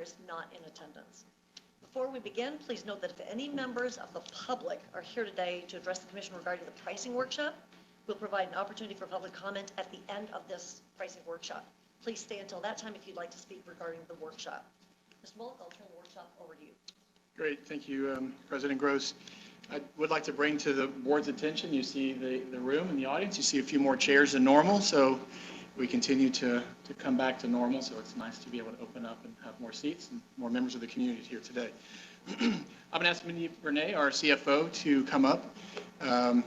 commissioners not in attendance. Before we begin, please note that if any members of the public are here today to address the commission regarding the pricing workshop, we'll provide an opportunity for public comment at the end of this pricing workshop. Please stay until that time if you'd like to speak regarding the workshop. Mr. Bullock, I'll turn the workshop over to you. Great, thank you, President Gross. I would like to bring to the board's attention, you see the room and the audience, you see a few more chairs than normal, so we continue to come back to normal, so it's nice to be able to open up and have more seats and more members of the community here today. I'm going to ask Mindy Bernay, our CFO, to come up.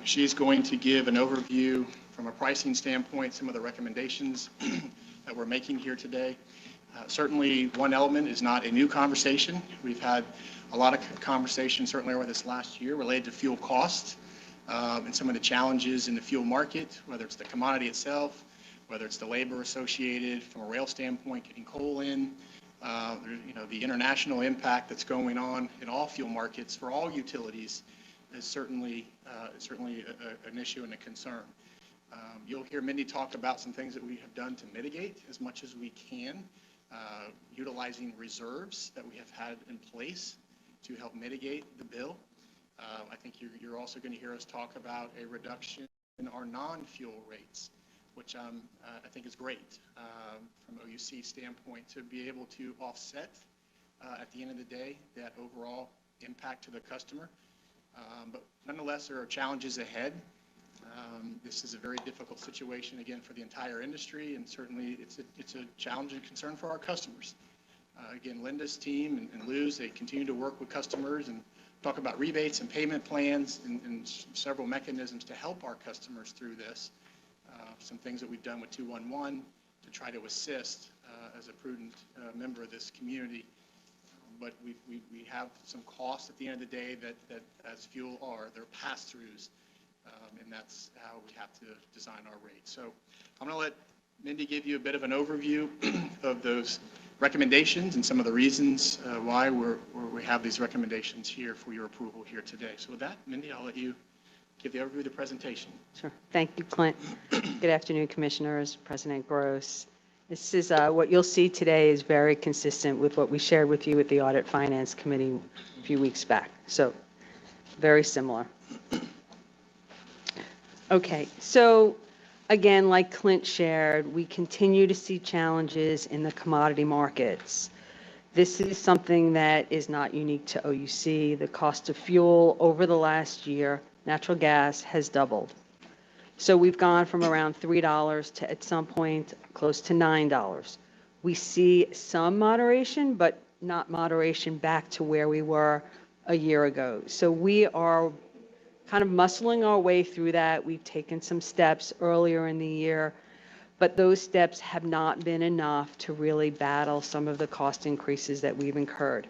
She's going to give an overview from a pricing standpoint, some of the recommendations that we're making here today. Certainly one element is not a new conversation. We've had a lot of conversation certainly over this last year related to fuel costs and some of the challenges in the fuel market, whether it's the commodity itself, whether it's the labor associated from a rail standpoint, getting coal in, the international impact that's going on in all fuel markets for all utilities is certainly an issue and a concern. You'll hear Mindy talk about some things that we have done to mitigate as much as we can, utilizing reserves that we have had in place to help mitigate the bill. I think you're also going to hear us talk about a reduction in our non-fuel rates, which I think is great from OUC standpoint to be able to offset at the end of the day that overall impact to the customer. But nonetheless, there are challenges ahead. This is a very difficult situation again for the entire industry, and certainly it's a challenge and concern for our customers. Again, Linda's team and Lou's, they continue to work with customers and talk about rebates and payment plans and several mechanisms to help our customers through this. Some things that we've done with 211 to try to assist as a prudent member of this community. But we have some costs at the end of the day that as fuel are, they're pass-throughs, and that's how we have to design our rates. So I'm going to let Mindy give you a bit of an overview of those recommendations and some of the reasons why we have these recommendations here for your approval here today. So with that, Mindy, I'll let you give the overview of the presentation. Sure. Thank you, Clint. Good afternoon, Commissioners, President Gross. This is what you'll see today is very consistent with what we shared with you at the Audit Finance Committee a few weeks back. So very similar. Okay, so again, like Clint shared, we continue to see challenges in the commodity markets. This is something that is not unique to OUC. The cost of fuel over the last year, natural gas, has doubled. So we've gone from around $3 to at some point close to $9. We see some moderation, but not moderation back to where we were a year ago. So we are kind of muscling our way through that. We've taken some steps earlier in the year, but those steps have not been enough to really battle some of the cost increases that we've incurred.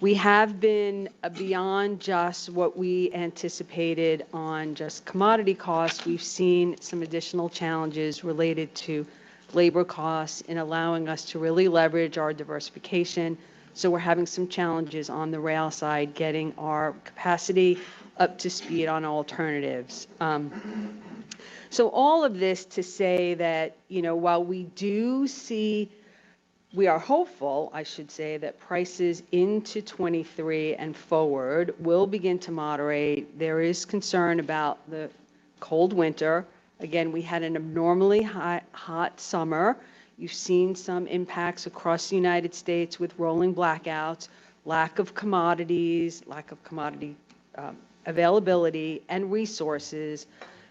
We have been beyond just what we anticipated on just commodity costs. We've seen some additional challenges related to labor costs in allowing us to really leverage our diversification. So we're having some challenges on the rail side, getting our capacity up to speed on alternatives. So all of this to say that, while we are hopeful, I should say, that prices into 23 and forward will begin to moderate. There is concern about the cold winter. Again, we had an abnormally hot summer. You've seen some impacts across the United States with rolling blackouts, lack of commodity availability and resources.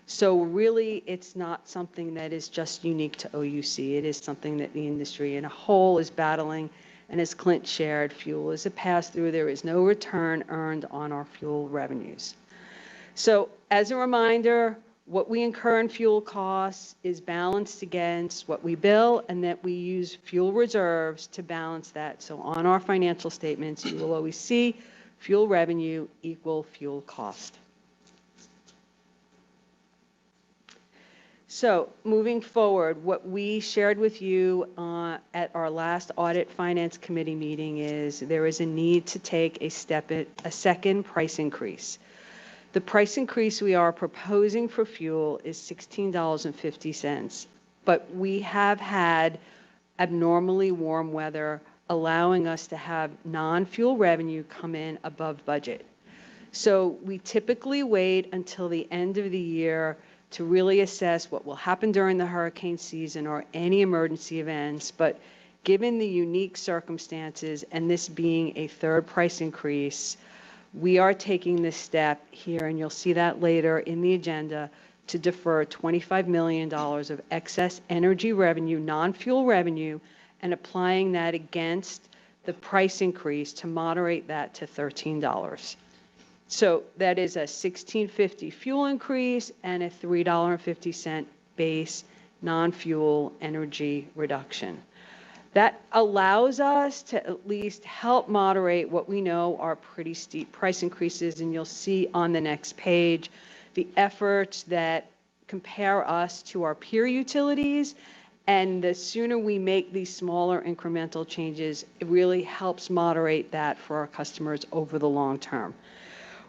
So really, it's not something that is just unique to OUC. It is something that the industry in a whole is battling. And as Clint shared, fuel is a pass-through. There is no return earned on our fuel revenues. So as a reminder, what we incur in fuel costs is balanced against what we bill, and that we use fuel reserves to balance that. So on our financial statements, you will always see fuel revenue equal fuel cost. So moving forward, what we shared with you at our last Audit Finance Committee meeting is there is a need to take a second price increase. The price increase we are proposing for fuel is $16.50, but we have had abnormally warm weather, allowing us to have non-fuel revenue come in above budget. So we typically wait until the end of the year to really assess what will happen during the hurricane season or any emergency events. But given the unique circumstances and this being a third price increase, we are taking this step here, and you'll see that later in the agenda, to defer $25 million of excess energy revenue, non-fuel revenue, and applying that against the price increase to moderate that to $13. So that is a $16.50 fuel increase and a $3.50 base non-fuel energy reduction. That allows us to at least help moderate what we know are pretty steep price increases, and you'll see on the next page the efforts that compare us to our peer utilities, and the sooner we make these smaller incremental changes, it really helps moderate that for our customers over the long term.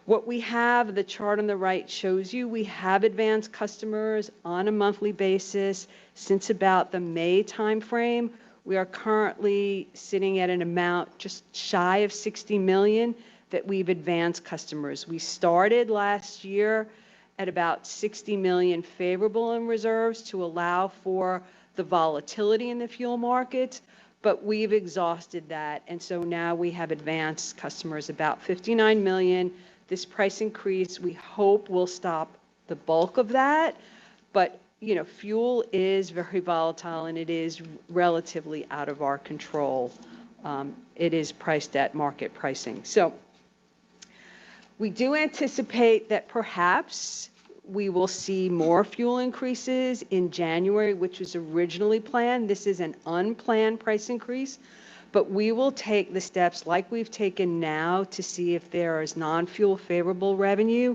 What we have, the chart on the right shows you, we have advanced customers on a monthly basis since about the May timeframe. We are currently sitting at an amount just shy of 60 million that we've advanced customers. We started last year at about 60 million favorable in reserves to allow for the volatility in the fuel markets, but we've exhausted that. And so now we have advanced customers about 59 million. This price increase, we hope, will stop the bulk of that, but you know, fuel is very volatile and it is relatively out of our control. It is priced at market pricing. So we do anticipate that perhaps we will see more fuel increases in January, which was originally planned. This is an unplanned price increase, but we will take the steps like we've taken now to see if there is non-fuel favorable revenue.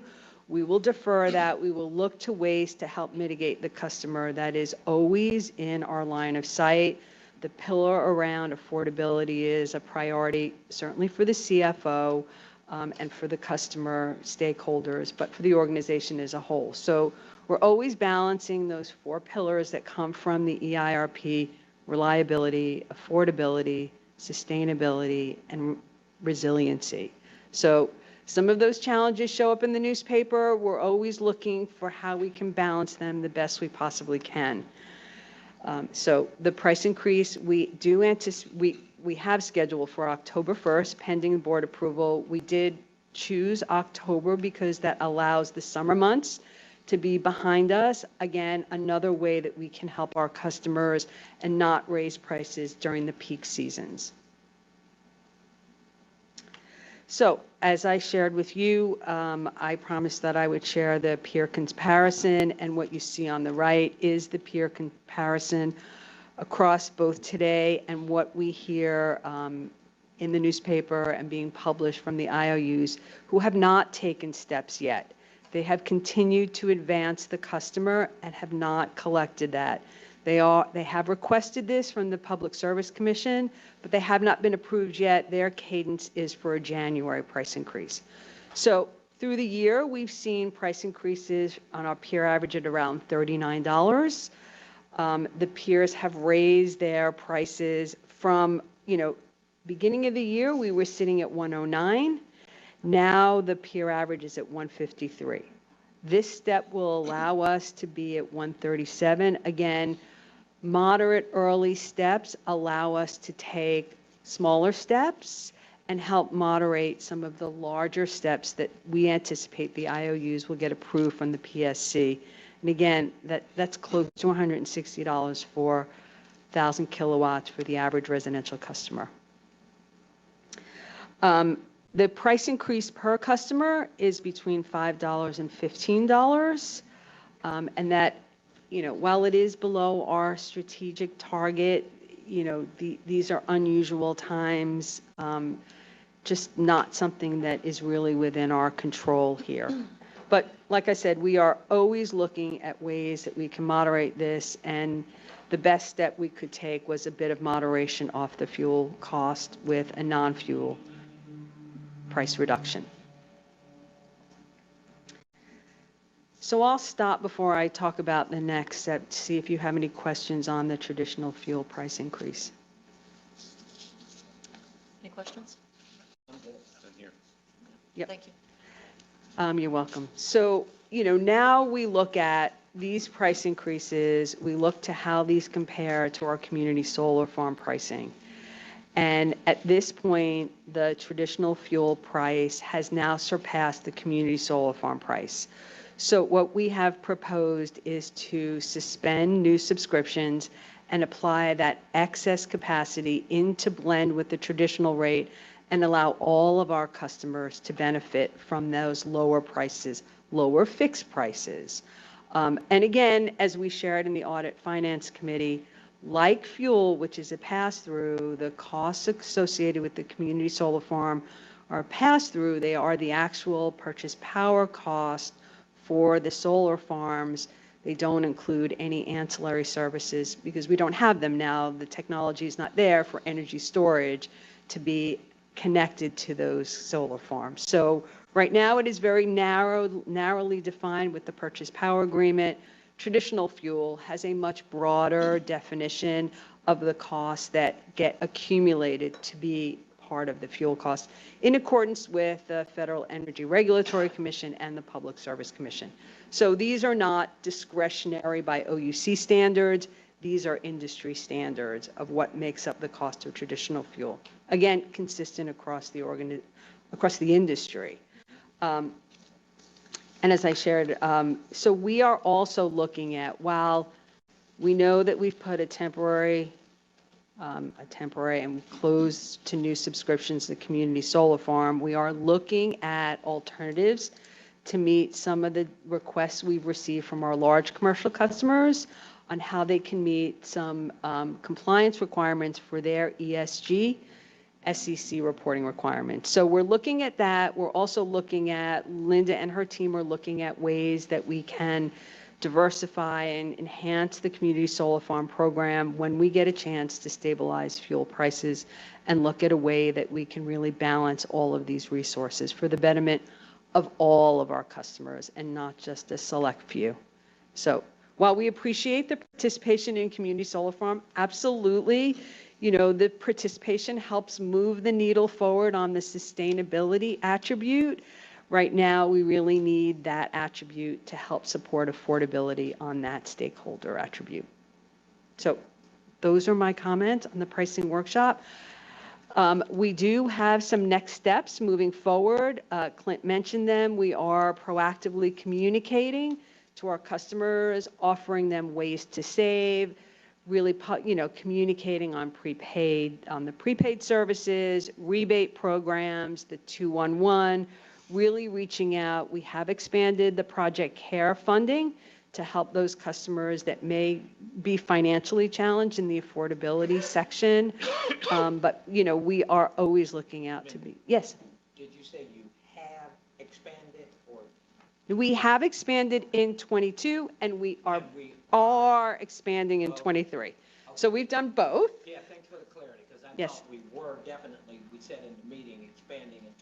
We will defer that. We will look to ways to help mitigate the customer. That is always in our line of sight. The pillar around affordability is a priority, certainly for the CFO and for the customer stakeholders, but for the organization as a whole. So we're always balancing those four pillars that come from the EIRP: reliability, affordability, sustainability, and resiliency. So some of those challenges show up in the newspaper. We're always looking for how we can balance them the best we possibly can. So the price increase, we have scheduled for October 1st, pending board approval. We did choose October because that allows the summer months to be behind us. Again, another way that we can help our customers and not raise prices during the peak seasons. So as I shared with you, I promised that I would share the peer comparison, and what you see on the right is the peer comparison across both today and what we hear in the newspaper and being published from the IOUs who have not taken steps yet. They have continued to advance the customer and have not collected that. They have requested this from the Public Service Commission, but they have not been approved yet. Their cadence is for a January price increase. So through the year, we've seen price increases on our peer average at around $39. The peers have raised their prices from, beginning of the year, we were sitting at 109. Now the peer average is at 153. This step will allow us to be at 137. Again, moderate early steps allow us to take smaller steps and help moderate some of the larger steps that we anticipate the IOUs will get approved from the PSC. And again, that's close to $160 for 1,000 kilowatts for the average residential customer. The price increase per customer is between $5 and $15. And that, while it is below our strategic target, these are unusual times, just not something that is really within our control here. But like I said, we are always looking at ways that we can moderate this, and the best step we could take was a bit of moderation off the fuel cost with a non-fuel price reduction. So I'll stop before I talk about the next step to see if you have any questions on the traditional fuel price increase. questions? Yep. Thank you. You're welcome. So, now we look at these price increases, we look to how these compare to our community solar farm pricing. And at this point, the traditional fuel price has now surpassed the community solar farm price. So what we have proposed is to suspend new subscriptions and apply that excess capacity into blend with the traditional rate and allow all of our customers to benefit from those lower prices, lower fixed prices. And again, as we shared in the Audit Finance Committee, like fuel, which is a pass-through, the costs associated with the community solar farm are pass-through. They are the actual purchase power cost for the solar farms. They don't include any ancillary services because we don't have them now. The technology is not there for energy storage to be connected to those solar farms. So right now it is very narrowly defined with the purchase power agreement. Traditional fuel has a much broader definition of the costs that get accumulated to be part of the fuel cost in accordance with the Federal Energy Regulatory Commission and the Public Service Commission. So these are not discretionary by OUC standards. These are industry standards of what makes up the cost of traditional fuel. Again, consistent across the industry. And as I shared, so we are also looking at, while we know that we've put a temporary and closed to new subscriptions to the community solar farm, we are looking at alternatives to meet some of the requests we've received from our large commercial customers on how they can meet some compliance requirements for their ESG SEC reporting requirements. So we're looking at that. We're also looking at, Linda and her team are looking at ways that we can diversify and enhance the community solar farm program when we get a chance to stabilize fuel prices and look at a way that we can really balance all of these resources for the betterment of all of our customers and not just a select few. So while we appreciate the participation in community solar farm, absolutely, the participation helps move the needle forward on the sustainability attribute. Right now, we really need that attribute to help support affordability on that stakeholder attribute. So those are my comments on the pricing workshop. We do have some next steps moving forward. Clint mentioned them. We are proactively communicating to our customers, offering them ways to save, really, communicating on the prepaid services, rebate programs, the 211, really reaching out. We have expanded the Project Care funding to help those customers that may be financially challenged in the affordability section. But, we are always looking out to be, yes? Did you say you have expanded or? We have expanded in 22 and we are expanding in 23. So we've done both. Yeah, thanks for the clarity, because I Yes. thought we were definitely, we said in the meeting, expanding in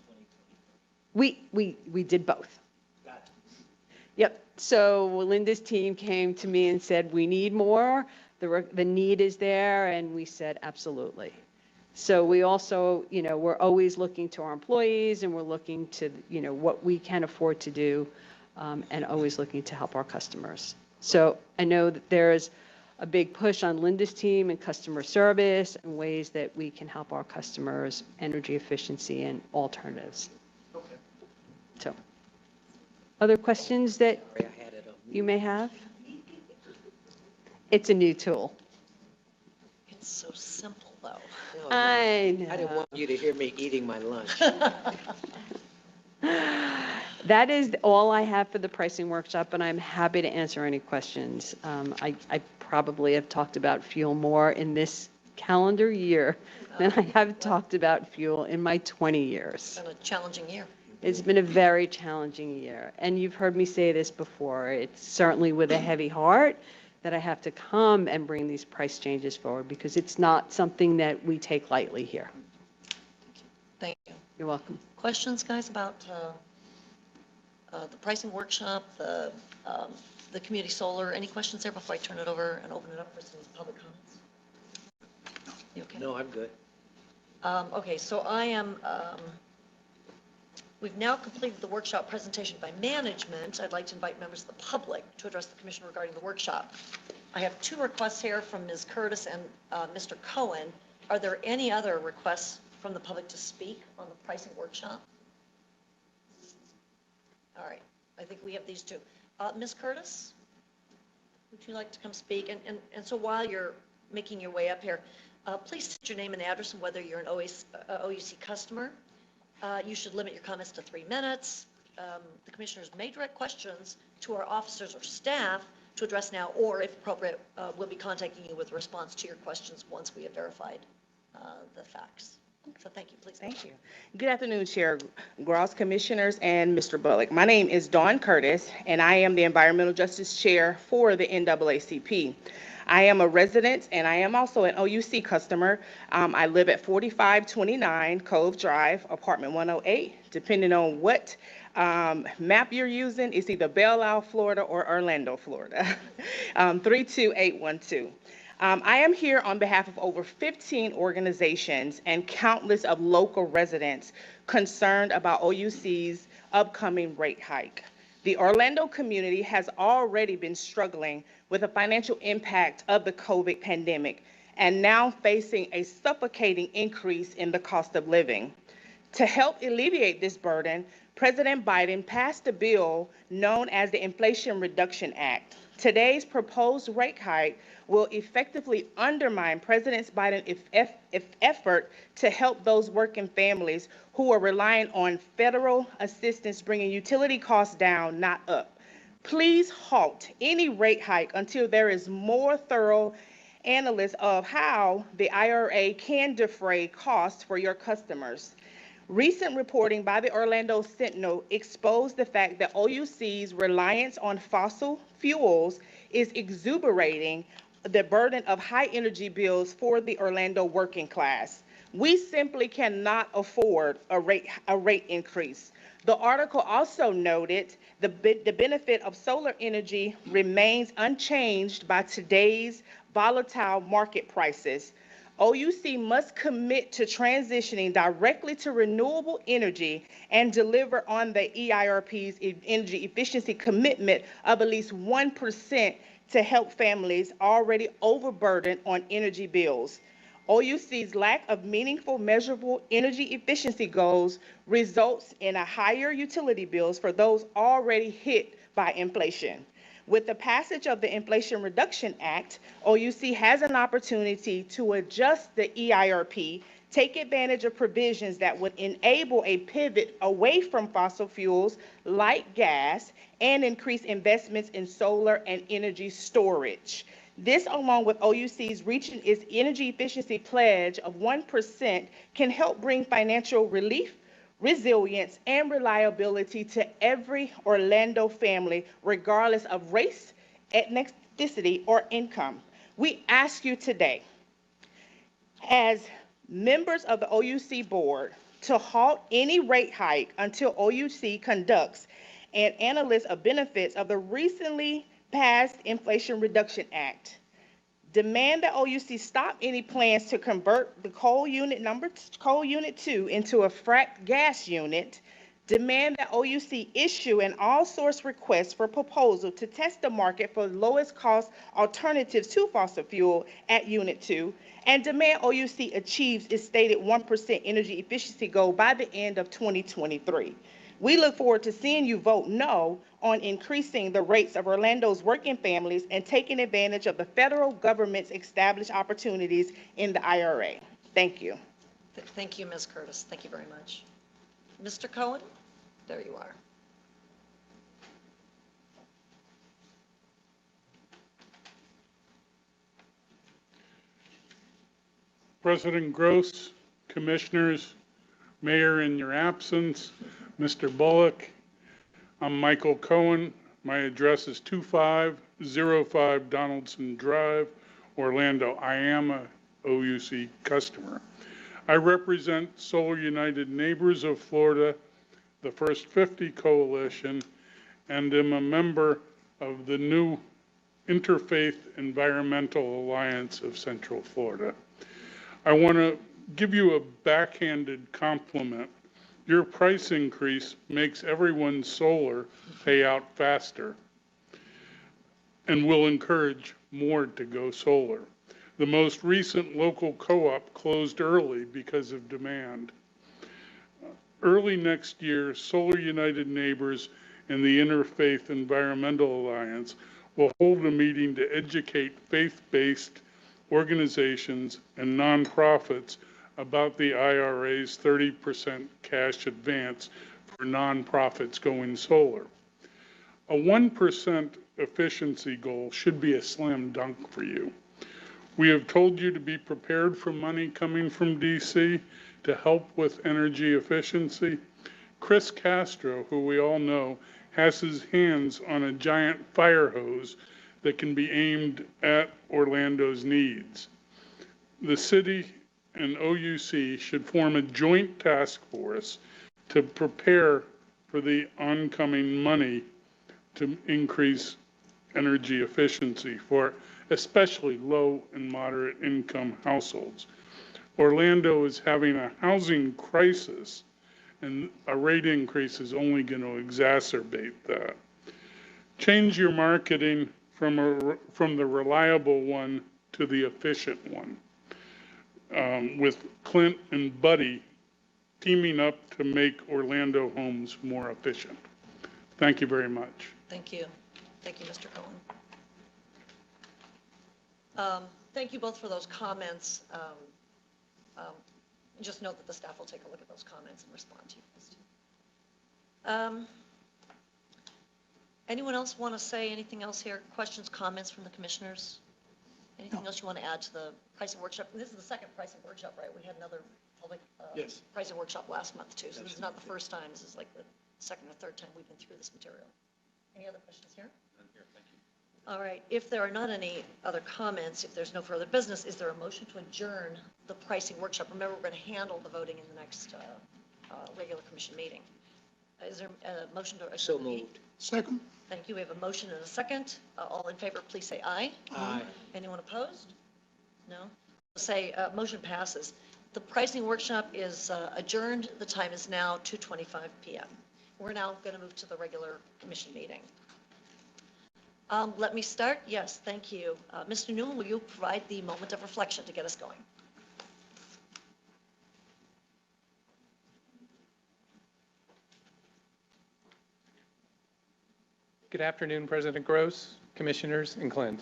2023. We did both. Got it. Yep. So Linda's team came to me and said, we need more. The need is there. And we said, absolutely. So we also, we're always looking to our employees and we're looking to, what we can afford to do and always looking to help our customers. So I know that there's a big push on Linda's team and customer service and ways that we can help our customers, energy efficiency and alternatives. Okay. So, other questions that Sorry, I had it on mute. you may have? It's a new tool. It's so simple, though. No, no, I know. I didn't want you to hear me eating my lunch. That is all I have for the pricing workshop, and I'm happy to answer any questions. I probably have talked about fuel more in this calendar year than I have talked about fuel in my 20 years. It's been a challenging year. It's been a very challenging year, and you've heard me say this before. It's certainly with a heavy heart that I have to come and bring these price changes forward because it's not something that we take lightly here. Thank you. You're welcome. Questions, guys, about the pricing workshop, the community solar? Any questions there before I turn it over and open it up for some public comments? You okay? No, I'm good. Okay, so we've now completed the workshop presentation by management. I'd like to invite members of the public to address the commission regarding the workshop. I have two requests here from Ms. Curtis and Mr. Cohen. Are there any other requests from the public to speak on the pricing workshop? All right, I think we have these two. Ms. Curtis, would you like to come speak? And so while you're making your way up here, please state your name and address and whether you're an OUC customer. You should limit your comments to 3 minutes. The commissioners may direct questions to our officers or staff to address now, or if appropriate, we'll be contacting you with a response to your questions once we have verified the facts. So thank you, please. Thank you. Good afternoon, Chair Gross, Commissioners, and Mr. Bullock. My name is Dawn Curtis, and I am the Environmental Justice Chair for the NAACP. I am a resident, and I am also an OUC customer. I live at 4529 Cove Drive, apartment 108. Depending on what map you're using, it's either Belle Isle, Florida, or Orlando, Florida, 32812. I am here on behalf of over 15 organizations and countless of local residents concerned about OUC's upcoming rate hike. The Orlando community has already been struggling with the financial impact of the COVID pandemic and now facing a suffocating increase in the cost of living. To help alleviate this burden, President Biden passed a bill known as the Inflation Reduction Act. Today's proposed rate hike will effectively undermine President Biden's effort to help those working families who are relying on federal assistance, bringing utility costs down, not up. Please halt any rate hike until there is more thorough analysis of how the IRA can defray costs for your customers. Recent reporting by the Orlando Sentinel exposed the fact that OUC's reliance on fossil fuels is exuberating the burden of high energy bills for the Orlando working class. We simply cannot afford a rate increase. The article also noted the benefit of solar energy remains unchanged by today's volatile market prices. OUC must commit to transitioning directly to renewable energy and deliver on the EIRP's energy efficiency commitment of at least 1% to help families already overburdened on energy bills. OUC's lack of meaningful, measurable energy efficiency goals results in a higher utility bills for those already hit by inflation. With the passage of the Inflation Reduction Act, OUC has an opportunity to adjust the EIRP, take advantage of provisions that would enable a pivot away from fossil fuels like gas and increase investments in solar and energy storage. This, along with OUC's reaching its energy efficiency pledge of 1%, can help bring financial relief, resilience, and reliability to every Orlando family, regardless of race, ethnicity, or income. We ask you today, as members of the OUC board, to halt any rate hike until OUC conducts an analysis of benefits of the recently passed Inflation Reduction Act. Demand that OUC stop any plans to convert the coal unit 2 into a fracked gas unit. Demand that OUC issue an all-source request for proposal to test the market for lowest cost alternatives to fossil fuel at Unit 2, and demand OUC achieves its stated 1% energy efficiency goal by the end of 2023. We look forward to seeing you vote no on increasing the rates of Orlando's working families and taking advantage of the federal government's established opportunities in the IRA. Thank you. Thank you, Ms. Curtis. Thank you very much. Mr. Cohen, there you are. President Gross, Commissioners, Mayor in your absence, Mr. Bullock, I'm Michael Cohen. My address is 2505 Donaldson Drive, Orlando. I am a OUC customer. I represent Solar United Neighbors of Florida, the First 50 Coalition, and am a member of the new Interfaith Environmental Alliance of Central Florida. I want to give you a backhanded compliment. Your price increase makes everyone's solar pay out faster and will encourage more to go solar. The most recent local co-op closed early because of demand. Early next year, Solar United Neighbors and the Interfaith Environmental Alliance will hold a meeting to educate faith-based organizations and nonprofits about the IRA's 30% cash advance for nonprofits going solar. A 1% efficiency goal should be a slam dunk for you. We have told you to be prepared for money coming from DC to help with energy efficiency. Chris Castro, who we all know, has his hands on a giant fire hose that can be aimed at Orlando's needs. The city and OUC should form a joint task force to prepare for the oncoming money to increase energy efficiency for especially low and moderate income households. Orlando is having a housing crisis, and a rate increase is only going to exacerbate that. Change your marketing from the reliable one to the efficient one, with Clint and Buddy teaming up to make Orlando homes more efficient. Thank you very much. Thank you. Thank you, Mr. Cohen. Thank you both for those comments. Just note that the staff will take a look at those comments and respond to you. Anyone else want to say anything else here? Questions, comments from the commissioners? Anything else you want to add to the pricing workshop? This is the second pricing workshop, right? We had another public Yes. pricing workshop last month too. So this is not the first time. This is like the second or third time we've been through this material. Any other questions here? None here, thank you. All right, if there are not any other comments, if there's no further business, is there a motion to adjourn the pricing workshop? Remember, we're going to handle the voting in the next regular commission meeting. Is there a motion to? So moved. Second. Thank you. We have a motion and a second. All in favor, please say aye. Aye. Anyone opposed? No? Say, motion passes. The pricing workshop is adjourned. The time is now 2:25 p.m. We're now going to move to the regular commission meeting. Let me start. Yes, thank you. Mr. Newman, will you provide the moment of reflection to get us going? Good afternoon, President Gross, Commissioners, and Clint.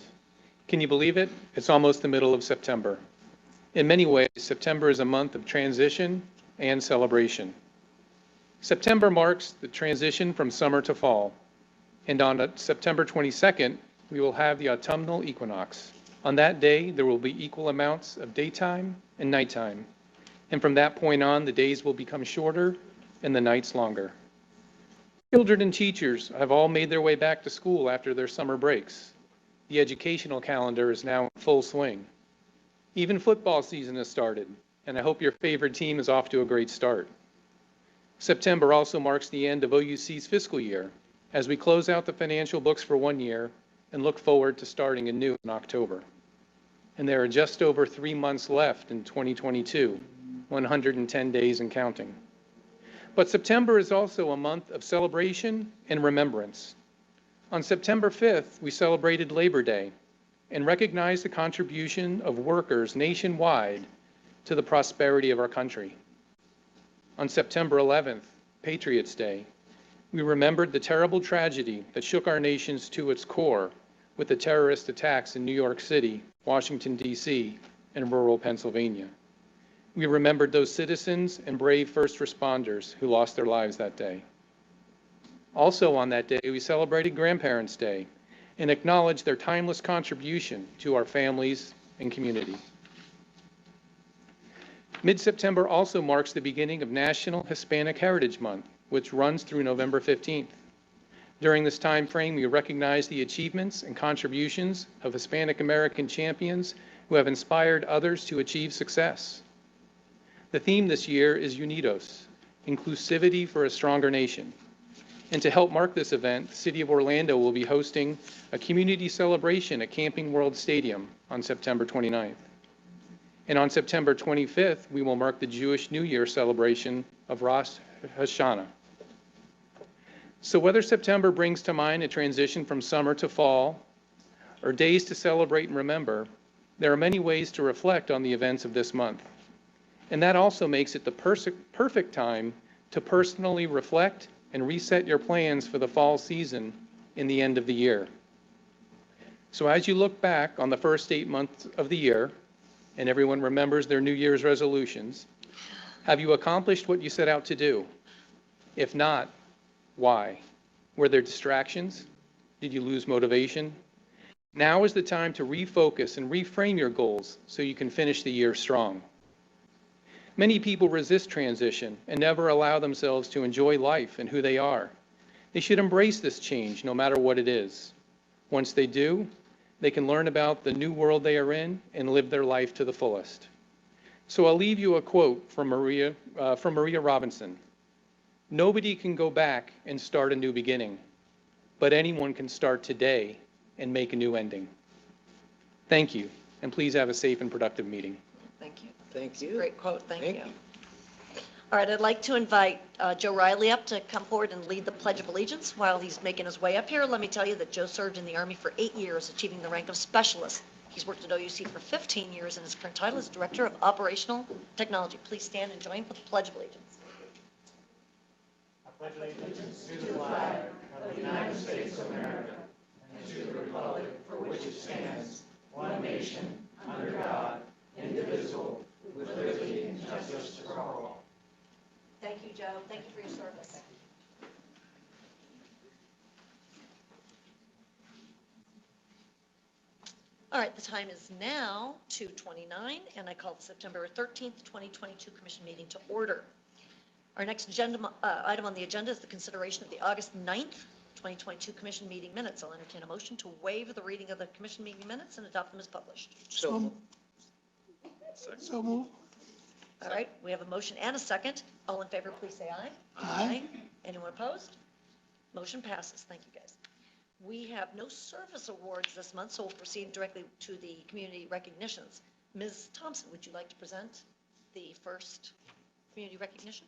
Can you believe it? It's almost the middle of September. In many ways, September is a month of transition and celebration. September marks the transition from summer to fall. And on September 22nd, we will have the autumnal equinox. On that day, there will be equal amounts of daytime and nighttime. And from that point on, the days will become shorter and the nights longer. Children and teachers have all made their way back to school after their summer breaks. The educational calendar is now in full swing. Even football season has started, and I hope your favorite team is off to a great start. September also marks the end of OUC's fiscal year, as we close out the financial books for 1 year and look forward to starting anew in October. And there are just over 3 months left in 2022, 110 days and counting. But September is also a month of celebration and remembrance. On September 5th, we celebrated Labor Day and recognized the contribution of workers nationwide to the prosperity of our country. On September 11th, Patriots Day, we remembered the terrible tragedy that shook our nations to its core with the terrorist attacks in New York City, Washington, D.C., and rural Pennsylvania. We remembered those citizens and brave first responders who lost their lives that day. Also on that day, we celebrated Grandparents' Day and acknowledged their timeless contribution to our families and community. Mid-September also marks the beginning of National Hispanic Heritage Month, which runs through November 15th. During this time frame, we recognize the achievements and contributions of Hispanic American champions who have inspired others to achieve success. The theme this year is Unidos, Inclusivity for a Stronger Nation. And to help mark this event, the City of Orlando will be hosting a community celebration at Camping World Stadium on September 29th. And on September 25th, we will mark the Jewish New Year celebration of Rosh Hashanah. So whether September brings to mind a transition from summer to fall, or days to celebrate and remember, there are many ways to reflect on the events of this month. And that also makes it the perfect time to personally reflect and reset your plans for the fall season in the end of the year. So as you look back on the first 8 months of the year, and everyone remembers their New Year's resolutions, have you accomplished what you set out to do? If not, why? Were there distractions? Did you lose motivation? Now is the time to refocus and reframe your goals so you can finish the year strong. Many people resist transition and never allow themselves to enjoy life and who they are. They should embrace this change no matter what it is. Once they do, they can learn about the new world they are in and live their life to the fullest. So I'll leave you a quote from Maria Robinson. Nobody can go back and start a new beginning, but anyone can start today and make a new ending. Thank you, and please have a safe and productive meeting. Thank you. Thank you. Great quote, thank Thank you. you. All right, I'd like to invite Joe Riley up to come forward and lead the Pledge of Allegiance. While he's making his way up here, let me tell you that Joe served in the Army for 8 years, achieving the rank of Specialist. He's worked at OUC for 15 years, and his current title is Director of Operational Technology. Please stand and join for the Pledge of Allegiance. Thank you, Joe. Thank you for your service. All right, the time is now 2:29, and I call the September 13th, 2022 Commission meeting to order. Our next item on the agenda is the consideration of the August 9th, 2022 Commission meeting minutes. I'll entertain a motion to waive the reading of the Commission meeting minutes and adopt them as published. So moved. All right, we have a motion and a second. All in favor, please say aye. Aye. Anyone opposed? Motion passes. Thank you, guys. We have no service awards this month, so we'll proceed directly to the community recognitions. Ms. Thompson, would you like to present the first community recognition?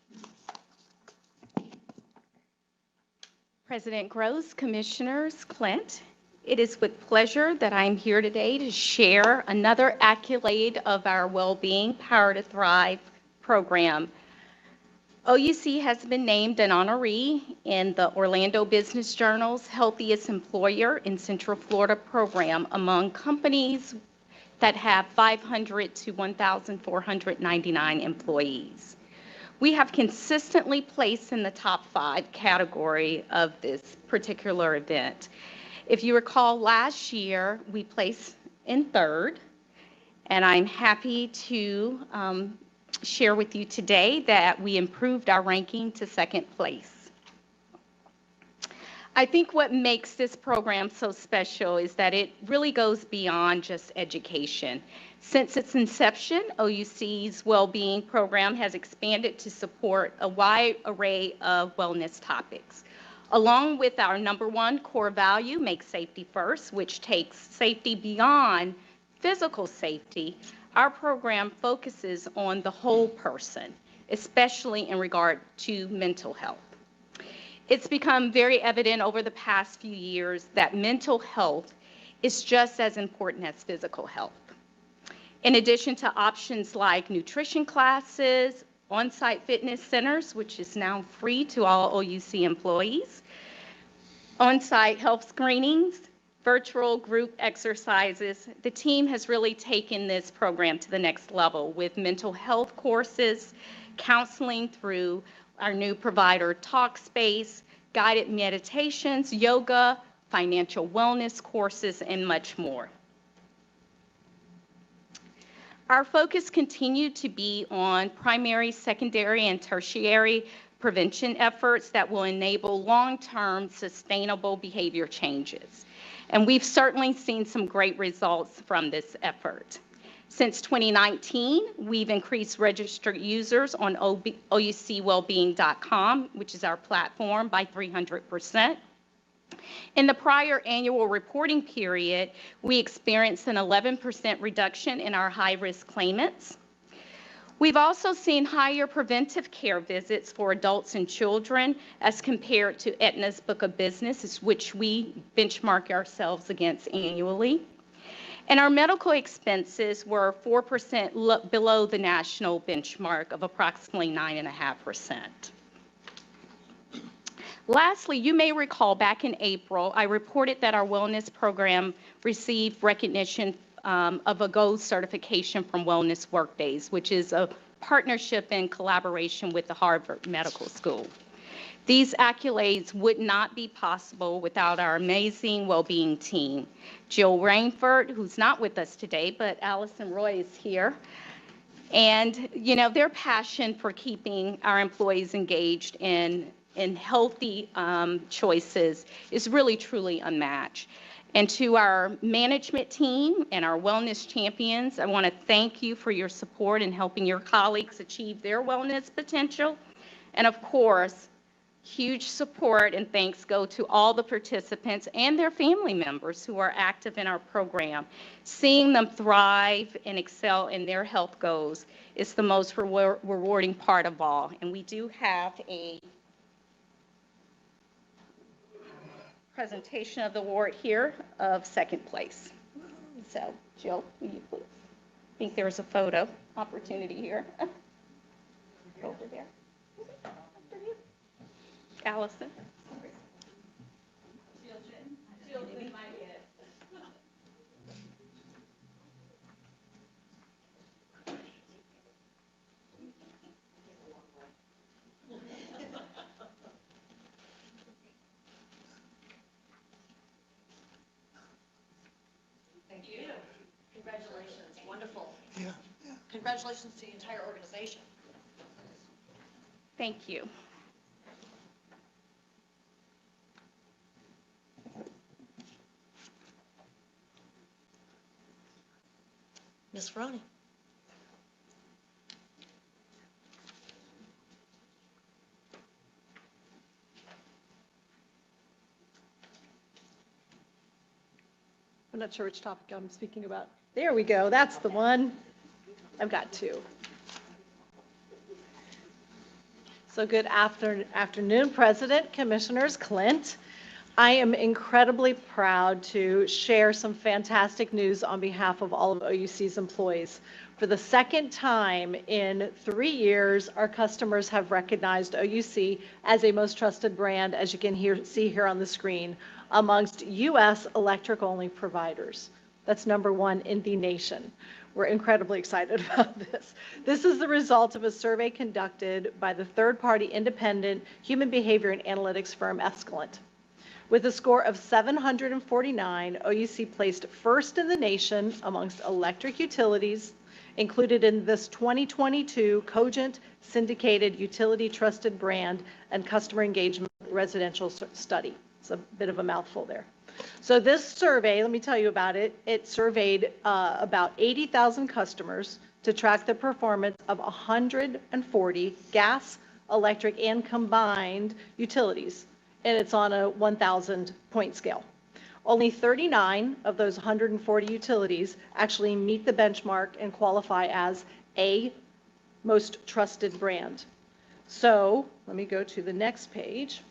President Gross, Commissioners, Clint, it is with pleasure that I'm here today to share another accolade of our Wellbeing Power to Thrive program. OUC has been named an honoree in the Orlando Business Journal's Healthiest Employer in Central Florida program among companies that have 500 to 1,499 employees. We have consistently placed in the top 5 category of this particular event. If you recall, last year we placed in 3rd, and I'm happy to share with you today that we improved our ranking to 2nd place. I think what makes this program so special is that it really goes beyond just education. Since its inception, OUC's well-being program has expanded to support a wide array of wellness topics. Along with our #1 core value, make safety first, which takes safety beyond physical safety, our program focuses on the whole person, especially in regard to mental health. It's become very evident over the past few years that mental health is just as important as physical health. In addition to options like nutrition classes, on-site fitness centers, which is now free to all OUC employees, on-site health screenings, virtual group exercises, the team has really taken this program to the next level with mental health courses, counseling through our new provider Talkspace, guided meditations, yoga, financial wellness courses, and much more. Our focus continued to be on primary, secondary, and tertiary prevention efforts that will enable long-term sustainable behavior changes. And we've certainly seen some great results from this effort. Since 2019, we've increased registered users on OUCwellbeing.com, which is our platform, by 300%. In the prior annual reporting period, we experienced an 11% reduction in our high-risk claimants. We've also seen higher preventive care visits for adults and children as compared to Aetna's book of business, which we benchmark ourselves against annually. And our medical expenses were 4% below the national benchmark of approximately 9.5%. Lastly, you may recall back in April, I reported that our wellness program received recognition of a gold certification from Wellness Workdays, which is a partnership and collaboration with the Harvard Medical School. These accolades would not be possible without our amazing well-being team. Jill Rainford, who's not with us today, but Allison Roy is here. And, you know, their passion for keeping our employees engaged in healthy choices is really, truly unmatched. And to our management team and our wellness champions, I want to thank you for your support in helping your colleagues achieve their wellness potential. And of course, huge support and thanks go to all the participants and their family members who are active in our program. Seeing them thrive and excel in their health goals is the most rewarding part of all. And we do have a presentation of the award here of second place. So, Jill, will you please? I think there's a photo opportunity here. Over there. After you. Allison. Thank you. Congratulations. Wonderful. Yeah. Congratulations to the entire organization. Thank you. Ms. Ferroni. I'm not sure which topic I'm speaking about. There we go. That's the one. I've got two. So good afternoon, President, Commissioners, Clint. I am incredibly proud to share some fantastic news on behalf of all of OUC's employees. For the second time in 3 years, our customers have recognized OUC as a most trusted brand, as you can see here on the screen, amongst U.S. electric-only providers. That's #1 in the nation. We're incredibly excited about this. This is the result of a survey conducted by the third-party independent human behavior and analytics firm Escalent. With a score of 749, OUC placed first in the nation amongst electric utilities, included in this 2022 Cogent Syndicated Utility Trusted Brand and Customer Engagement Residential Study. It's a bit of a mouthful there. So this survey, let me tell you about it. It surveyed about 80,000 customers to track the performance of 140 gas, electric, and combined utilities. And it's on a 1,000 point scale. Only 39 of those 140 utilities actually meet the benchmark and qualify as a most trusted brand. So let me go to the next page.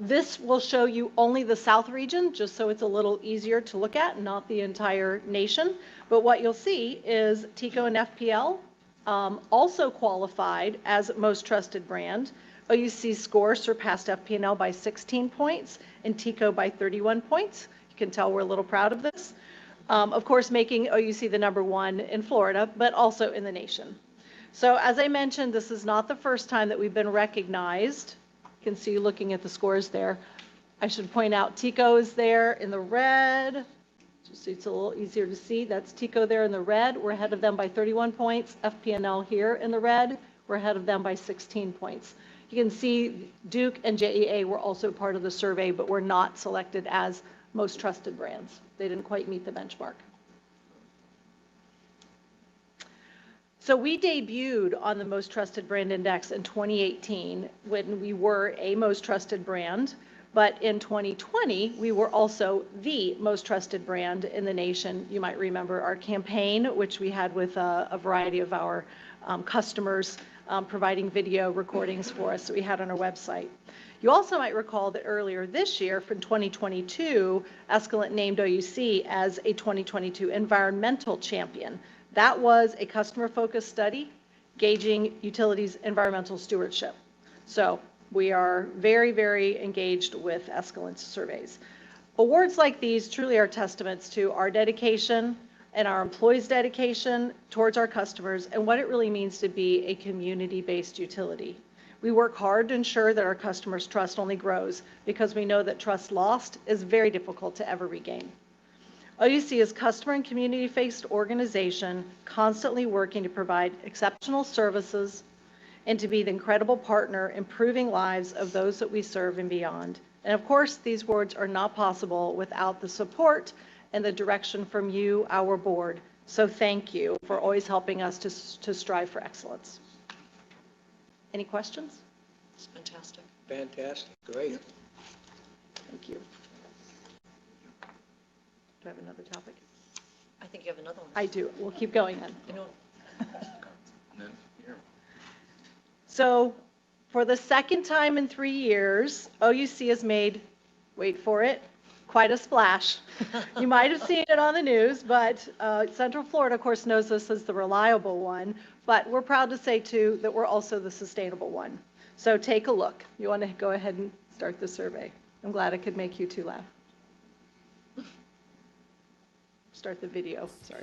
This will show you only the South region, just so it's a little easier to look at, not the entire nation. But what you'll see is TECO and FPL also qualified as most trusted brand. OUC's score surpassed FP&L by 16 points and TECO by 31 points. You can tell we're a little proud of this. Of course, making OUC the #1 in Florida, but also in the nation. So as I mentioned, this is not the first time that we've been recognized. You can see looking at the scores there. I should point out TECO is there in the red. Just so it's a little easier to see. That's TECO there in the red. We're ahead of them by 31 points. FP&L here in the red. We're ahead of them by 16 points. You can see Duke and JEA were also part of the survey, but were not selected as most trusted brands. They didn't quite meet the benchmark. So we debuted on the Most Trusted Brand Index in 2018 when we were a most trusted brand, But in 2020, we were also the most trusted brand in the nation. You might remember our campaign, which we had with a variety of our customers providing video recordings for us that we had on our website. You also might recall that earlier this year, from 2022, Escalent named OUC as a 2022 Environmental Champion. That was a customer-focused study gauging utilities' environmental stewardship. So we are very, very engaged with Escalent's surveys. Awards like these truly are testaments to our dedication and our employees' dedication towards our customers and what it really means to be a community-based utility. We work hard to ensure that our customers' trust only grows because we know that trust lost is very difficult to ever regain. OUC is a customer and community-faced organization constantly working to provide exceptional services and to be the incredible partner improving lives of those that we serve and beyond. And of course, these words are not possible without the support and the direction from you, our board. So thank you for always helping us to strive for excellence. Any questions? It's fantastic. Fantastic, great. Thank you. Do I have another topic? I think you have another one. I do. We'll keep going then. You know, And then here. So for the second time in 3 years, OUC has made, wait for it, quite a splash. You might have seen it on the news, but Central Florida, of course, knows us as the reliable one, but we're proud to say, too, that we're also the sustainable one. So take a look. You want to go ahead and start the survey. I'm glad I could make you two laugh. Start the video, sorry.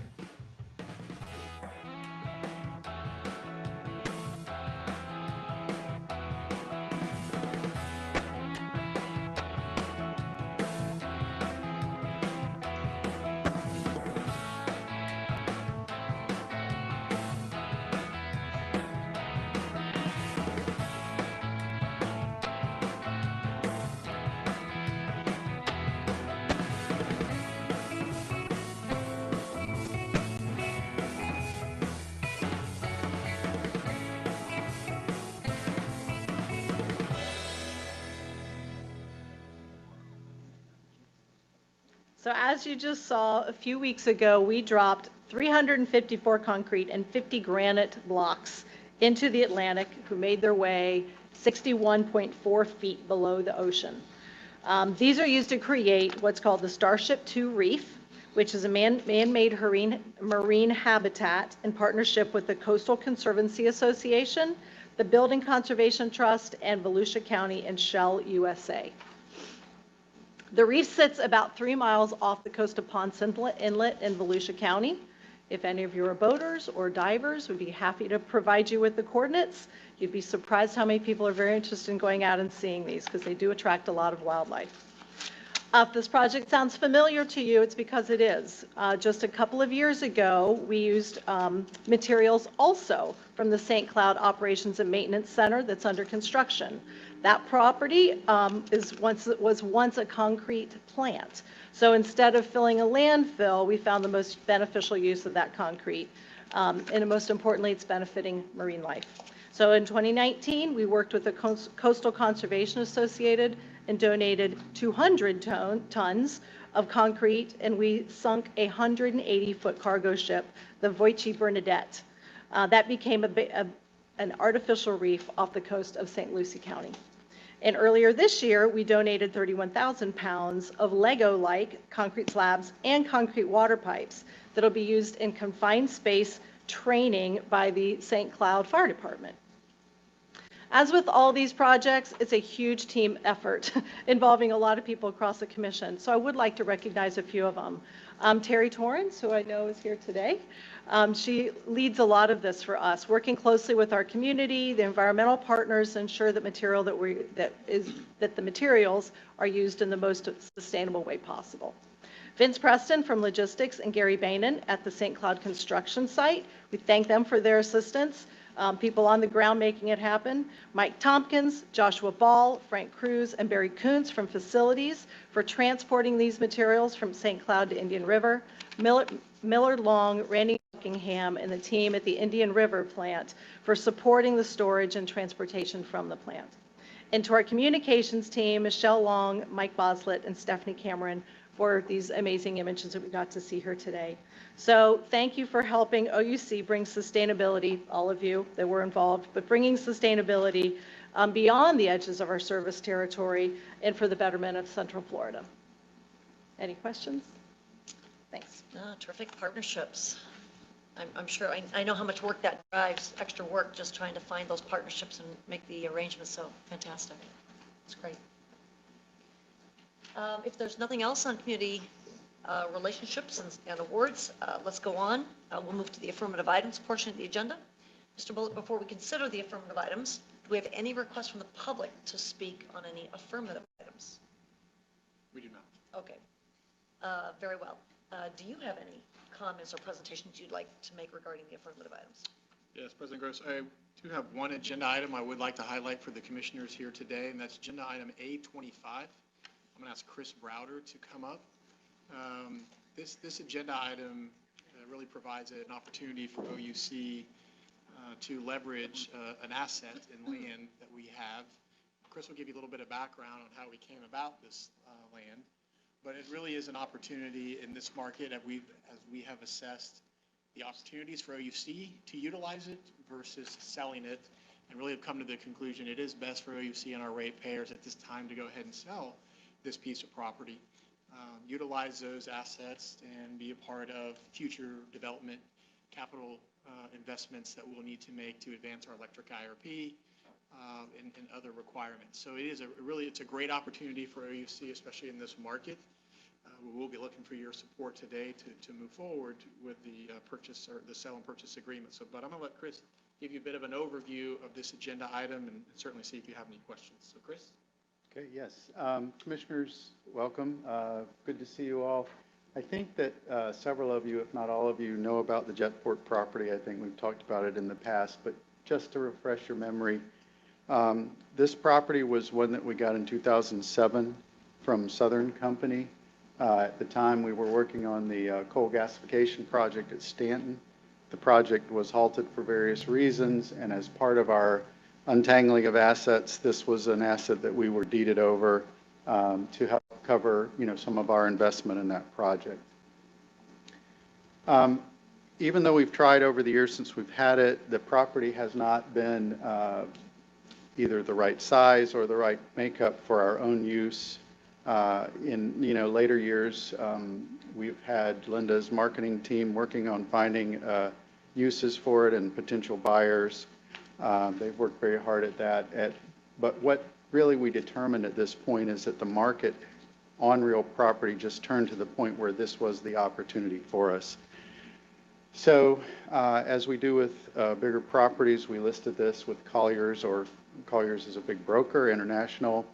So as you just saw, a few weeks ago, we dropped 354 concrete and 50 granite blocks into the Atlantic, who made their way 61.4 feet below the ocean. These are used to create what's called the Starship 2 Reef, which is a man-made marine habitat in partnership with the Coastal Conservancy Association, the Building Conservation Trust, and Volusia County and Shell USA. The reef sits about 3 miles off the coast of Ponce Inlet in Volusia County. If any of you are boaters or divers, we'd be happy to provide you with the coordinates. You'd be surprised how many people are very interested in going out and seeing these because they do attract a lot of wildlife. If this project sounds familiar to you, it's because it is. Just a couple of years ago, we used materials also from the St. Cloud Operations and Maintenance Center that's under construction. That property was once a concrete plant. So instead of filling a landfill, we found the most beneficial use of that concrete. And most importantly, it's benefiting marine life. So in 2019, we worked with the Coastal Conservation Associated and donated 200 tons of concrete, and we sunk a 180-foot cargo ship, the Voici Bernadette. That became an artificial reef off the coast of St. Lucie County. And earlier this year, we donated 31,000 pounds of Lego-like concrete slabs and concrete water pipes that'll be used in confined space training by the St. Cloud Fire Department. As with all these projects, it's a huge team effort involving a lot of people across the commission. So I would like to recognize a few of them. Terry Torrance, who I know is here today, she leads a lot of this for us, working closely with our community, the environmental partners, to ensure that the materials are used in the most sustainable way possible. Vince Preston from Logistics and Gary Bainan at the St. Cloud construction site. We thank them for their assistance. People on the ground making it happen. Mike Tompkins, Joshua Ball, Frank Cruz, and Barry Kuntz from facilities for transporting these materials from St. Cloud to Indian River. Miller Long, Randy Buckingham, and the team at the Indian River plant for supporting the storage and transportation from the plant. and to our communications team, Michelle Long, Mike Boslett, and Stephanie Cameron, for these amazing images that we got to see here today. So thank you for helping OUC bring sustainability, all of you that were involved, but bringing sustainability beyond the edges of our service territory and for the betterment of Central Florida. Any questions? Thanks. Terrific partnerships. I'm sure, I know how much work that drives, extra work, just trying to find those partnerships and make the arrangements, so fantastic. It's great. If there's nothing else on community relationships and awards, let's go on. We'll move to the affirmative items portion of the agenda. Mr. Bullock, before we consider the affirmative items, do we have any requests from the public to speak on any affirmative items? We do not. Okay, very well. Do you have any comments or presentations you'd like to make regarding the affirmative items? Yes, President Gross, I do have one agenda item I would like to highlight for the commissioners here today, and that's agenda item A25. I'm going to ask Chris Browder to come up. This agenda item really provides an opportunity for OUC to leverage an asset in land that we have. Chris will give you a little bit of background on how we came about this land, but it really is an opportunity in this market as we have assessed the opportunities for OUC to utilize it versus selling it, and really have come to the conclusion it is best for OUC and our ratepayers at this time to go ahead and sell this piece of property, utilize those assets, and be a part of future development capital investments that we'll need to make to advance our electric IRP and other requirements. So it's a great opportunity for OUC, especially in this market. We will be looking for your support today to move forward with the purchase or the sale and purchase agreement. So, but I'm going to let Chris give you a bit of an overview of this agenda item and certainly see if you have any questions. So, Chris. Okay, yes. Commissioners, welcome. Good to see you all. I think that several of you, if not all of you, know about the Jetport property. I think we've talked about it in the past, but just to refresh your memory, this property was one that we got in 2007 from Southern Company. At the time, we were working on the coal gasification project at Stanton. The project was halted for various reasons, and as part of our untangling of assets, this was an asset that we were deeded over to help cover, some of our investment in that project. Even though we've tried over the years since we've had it, the property has not been either the right size or the right makeup for our own use. In later years, we've had Linda's marketing team working on finding uses for it and potential buyers. They've worked very hard at that. But what really we determined at this point is that the market on real property just turned to the point where this was the opportunity for us. So as we do with bigger properties, we listed this with Colliers, or Colliers is a big broker, international.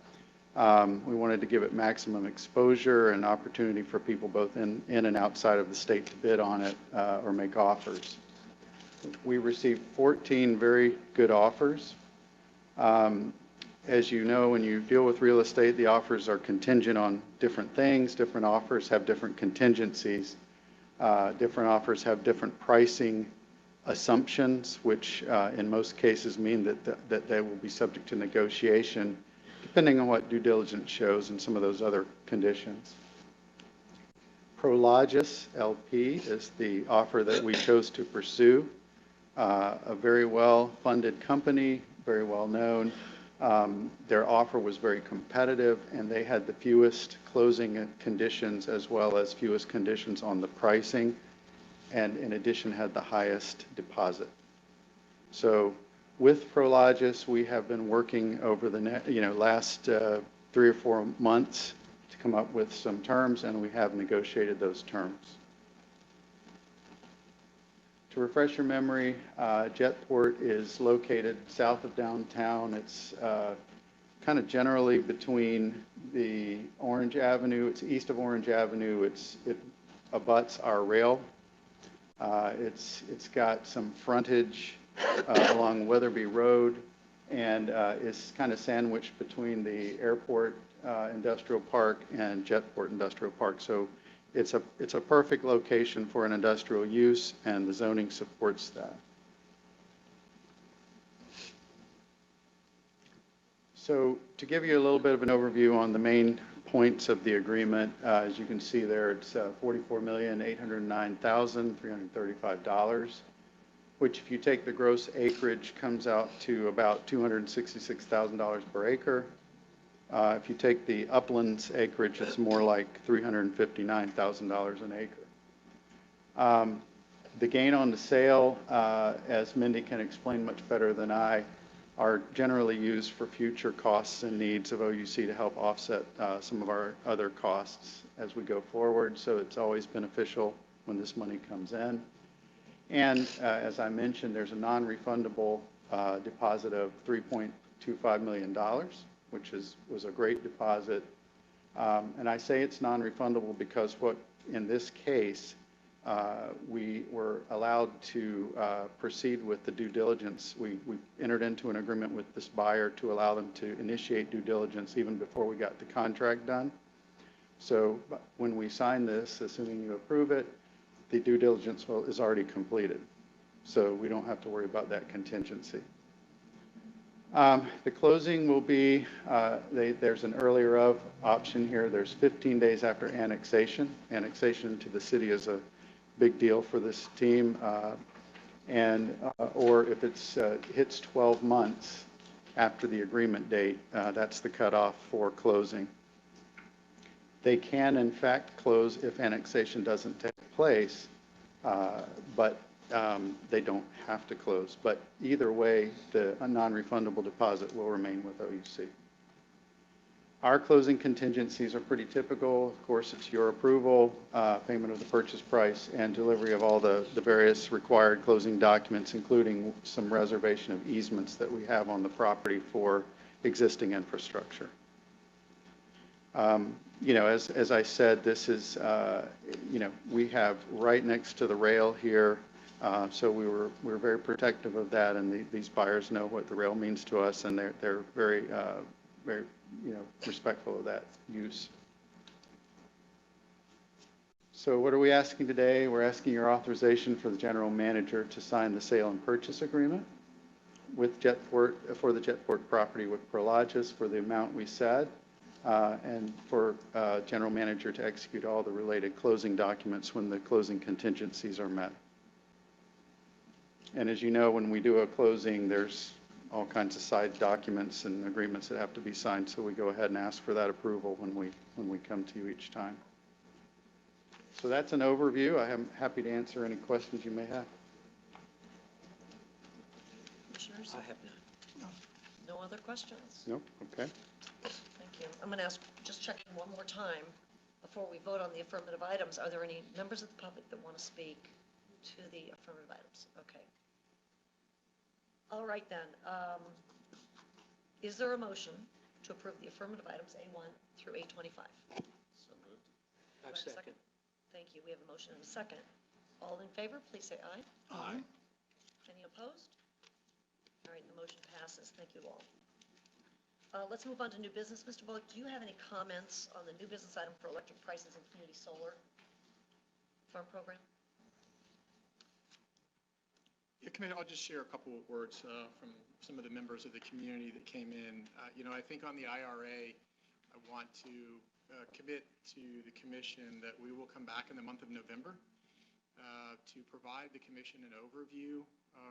We wanted to give it maximum exposure and opportunity for people both in and outside of the state to bid on it or make offers. We received 14 very good offers. As you know, when you deal with real estate, the offers are contingent on different things. Different offers have different contingencies. Different offers have different pricing assumptions, which in most cases mean that they will be subject to negotiation, depending on what due diligence shows and some of those other conditions. Prologis LP is the offer that we chose to pursue. A very well-funded company, very well-known. Their offer was very competitive, and they had the fewest closing conditions as well as fewest conditions on the pricing, and in addition had the highest deposit. So with Prologis, we have been working over the last 3 or 4 months to come up with some terms, and we have negotiated those terms. To refresh your memory, Jetport is located south of downtown. It's kind of generally between the Orange Avenue. It's east of Orange Avenue. It abuts our rail. It's got some frontage along Weatherby Road, and is kind of sandwiched between the Airport Industrial Park and Jetport Industrial Park. So it's a perfect location for an industrial use, and the zoning supports that. So to give you a little bit of an overview on the main points of the agreement, as you can see there, it's $44,809,335, which if you take the gross acreage comes out to about $266,000 per acre. If you take the uplands acreage, it's more like $359,000 an acre. The gain on the sale, as Mindy can explain much better than I, are generally used for future costs and needs of OUC to help offset some of our other costs as we go forward. So it's always beneficial when this money comes in. And as I mentioned, there's a non-refundable deposit of $3.25 million, which was a great deposit. And I say it's non-refundable because in this case, we were allowed to proceed with the due diligence. We entered into an agreement with this buyer to allow them to initiate due diligence even before we got the contract done. So when we sign this, assuming you approve it, the due diligence is already completed. So we don't have to worry about that contingency. The closing will be, there's an earlier of option here. There's 15 days after annexation. Annexation to the city is a big deal for this team, or if it's hits 12 months after the agreement date, that's the cutoff for closing. They can, in fact, close if annexation doesn't take place, but they don't have to close. But either way, a non-refundable deposit will remain with OUC. Our closing contingencies are pretty typical. Of course, it's your approval, payment of the purchase price, and delivery of all the various required closing documents, including some reservation of easements that we have on the property for existing infrastructure. As I said, this is, we have right next to the rail here, so we're very protective of that, and these buyers know what the rail means to us, and they're very respectful of that use. So what are we asking today? We're asking your authorization for the general manager to sign the sale and purchase agreement with Jetport for the Jetport property with Prologis for the amount we said, and for general manager to execute all the related closing documents when the closing contingencies are met. And as you know, when we do a closing, there's all kinds of side documents and agreements that have to be signed, so we go ahead and ask for that approval when we come to you each time. So that's an overview. I am happy to answer any questions you may have. Commissioners? I have none. No other questions? Nope. Okay. Thank you. I'm going to ask, just checking one more time before we vote on the affirmative items. Are there any members of the public that want to speak to the affirmative items? Okay. All right then. Is there a motion to approve the affirmative items A1 through A25? So moved. Do I have a second? Thank you. We have a motion and a second. All in favor, please say aye. Aye. Any opposed? All right, the motion passes. Thank you all. Let's move on to new business. Mr. Bullock, do you have any comments on the new business item for electric prices and community solar farm program? Yeah, Commissioner, I'll just share a couple of words from some of the members of the community that came in. I think on the IRA, I want to commit to the commission that we will come back in the month of November to provide the commission an overview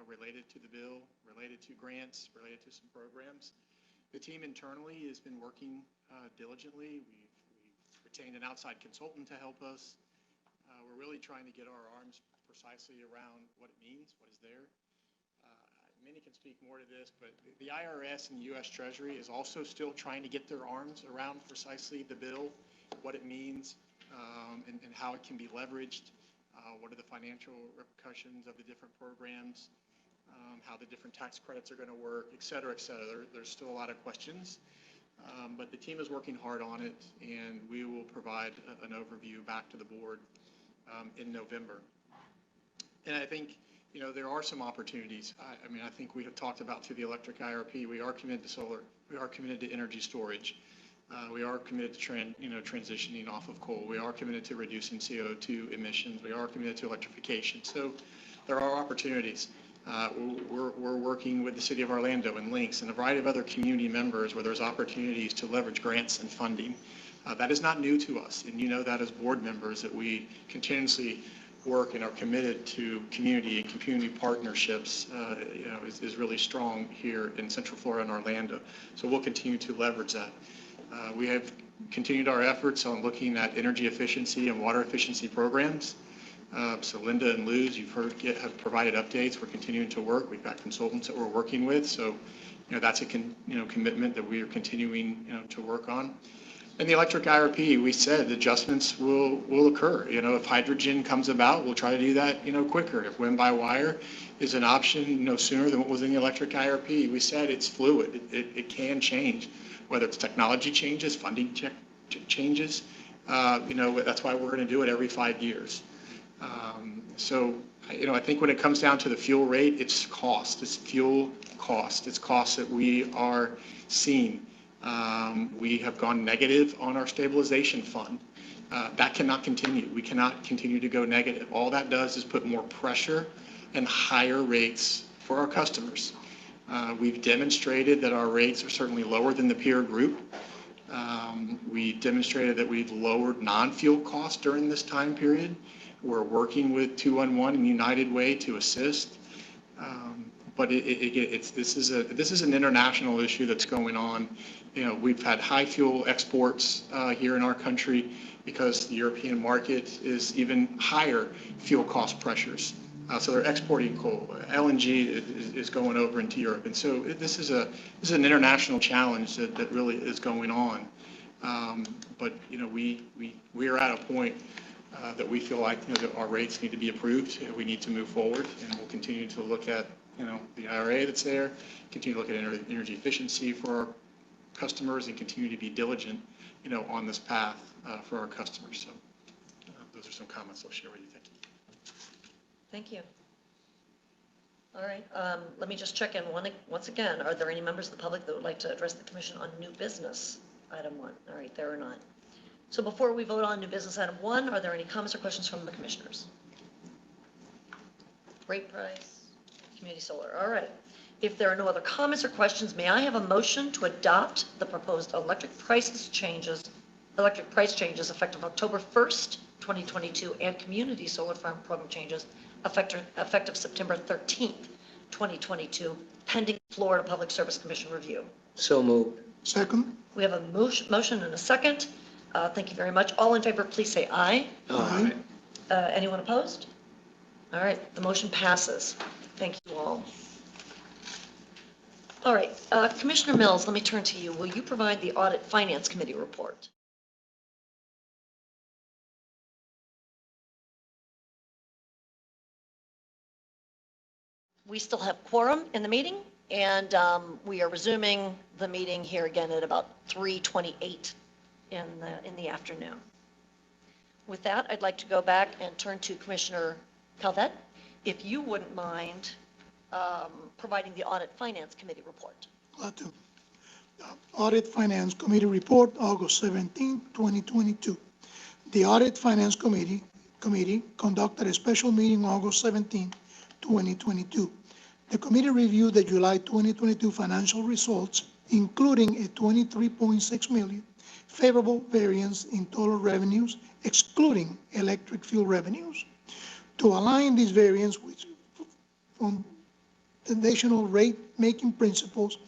related to the bill, related to grants, related to some programs. The team internally has been working diligently. We've retained an outside consultant to help us. We're really trying to get our arms precisely around what it means, what is there. Many can speak more to this, but the IRS and the U.S. Treasury is also still trying to get their arms around precisely the bill, what it means, and how it can be leveraged, what are the financial repercussions of the different programs, how the different tax credits are going to work, et cetera, et cetera. There's still a lot of questions, but the team is working hard on it, and we will provide an overview back to the board in November. And I think, there are some opportunities. I think we have talked about through the electric IRP, we are committed to solar, we are committed to energy storage, we are committed to transitioning off of coal, we are committed to reducing CO2 emissions, we are committed to electrification. So there are opportunities. We're working with the City of Orlando and Links and a variety of other community members where there's opportunities to leverage grants and funding. That is not new to us, and you know that as board members that we continuously work and are committed to community and community partnerships, is really strong here in Central Florida and Orlando. So we'll continue to leverage that. We have continued our efforts on looking at energy efficiency and water efficiency programs. So Linda and Luz, you've heard, have provided updates. We're continuing to work. We've got consultants that we're working with. So, that's a commitment that we are continuing, to work on. And the electric IRP, we said adjustments will occur. If hydrogen comes about, we'll try to do that, quicker. If wind by wire is an option, sooner than what was in the electric IRP, we said it's fluid. It can change, whether it's technology changes, funding changes. That's why we're going to do it every 5 years. So, I think when it comes down to the fuel rate, it's cost, it's fuel cost, it's costs that we are seeing. We have gone negative on our stabilization fund. That cannot continue. We cannot continue to go negative. All that does is put more pressure and higher rates for our customers. We've demonstrated that our rates are certainly lower than the peer group. We demonstrated that we've lowered non-fuel costs during this time period. We're working with 211 and United Way to assist. But this is an international issue that's going on. We've had high fuel exports here in our country because the European market is even higher fuel cost pressures. So they're exporting coal. LNG is going over into Europe. And so this is an international challenge that really is going on. But we are at a point that we feel like that our rates need to be approved. We need to move forward, and we'll continue to look at the IRA that's there, continue to look at energy efficiency for our customers, and continue to be diligent on this path for our customers. So those are some comments I'll share with you. Thank you. Thank you. All right, let me just check in once again. Are there any members of the public that would like to address the commission on new business item 1? All right, there are not. So before we vote on new business item 1, are there any comments or questions from the commissioners? Rate price, community solar. All right. If there are no other comments or questions, may I have a motion to adopt the proposed electric price changes effective October 1st, 2022, and community solar farm program changes effective September 13th, 2022, pending Florida Public Service Commission review? So moved. Second. We have a motion and a second. Thank you very much. All in favor, please say aye. Aye. Anyone opposed? All right, the motion passes. Thank you all. All right, Commissioner Mills, let me turn to you. Will you provide the Audit Finance Committee report? We still have quorum in the meeting, and we are resuming the meeting here again at about 3:28 in the afternoon. With that, I'd like to go back and turn to Commissioner Calvet, if you wouldn't mind providing the Audit Finance Committee report. Glad to. Audit Finance Committee report, August 17, 2022. The Audit Finance Committee conducted a special meeting August 17, 2022. The committee reviewed the July 2022 financial results, including a $23.6 million favorable variance in total revenues, excluding electric fuel revenues. To align this variance with foundational rate-making principles,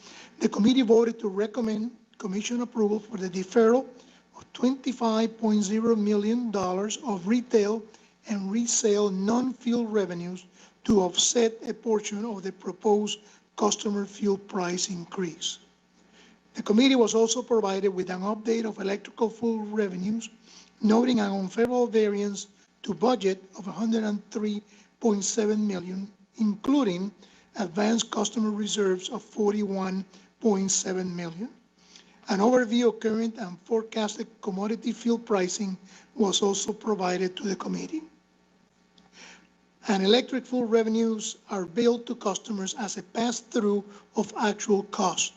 the committee voted to recommend commission approval for the deferral of $25.0 million of retail and resale non-fuel revenues to offset a portion of the proposed customer fuel price increase. The committee was also provided with an update of electrical fuel revenues, noting an unfavorable variance to budget of $103.7 million, including advanced customer reserves of $41.7 million. An overview of current and forecasted commodity fuel pricing was also provided to the committee. And electric fuel revenues are billed to customers as a pass-through of actual cost.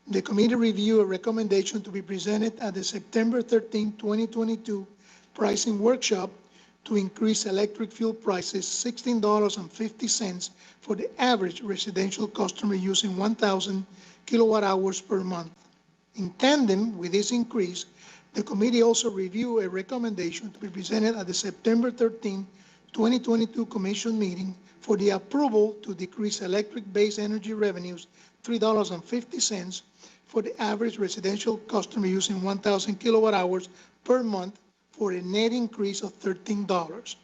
The committee reviewed a recommendation to be presented at the September 13, 2022 pricing workshop to increase electric fuel prices $16.50 for the average residential customer using 1,000 kilowatt hours per month. In tandem with this increase, the committee also reviewed a recommendation to be presented at the September 13, 2022 Commission meeting for the approval to decrease electric base energy revenues $3.50 for the average residential customer using 1,000 kilowatt hours per month for a net increase of $13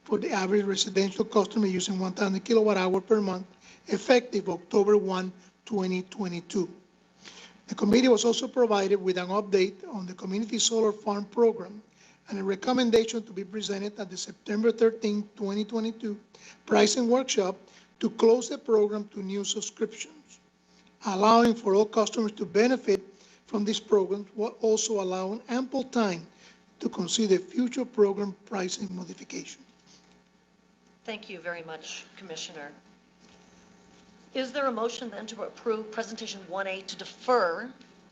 for the average residential customer using 1,000 kilowatt hour per month effective October 1, 2022. The committee was also provided with an update on the Community Solar Farm Program and a recommendation to be presented at the September 13, 2022 pricing workshop to close the program to new subscriptions, allowing for all customers to benefit from this program while also allowing ample time to consider future program pricing modification. Thank you very much, Commissioner. Is there a motion then to approve Presentation 1A to defer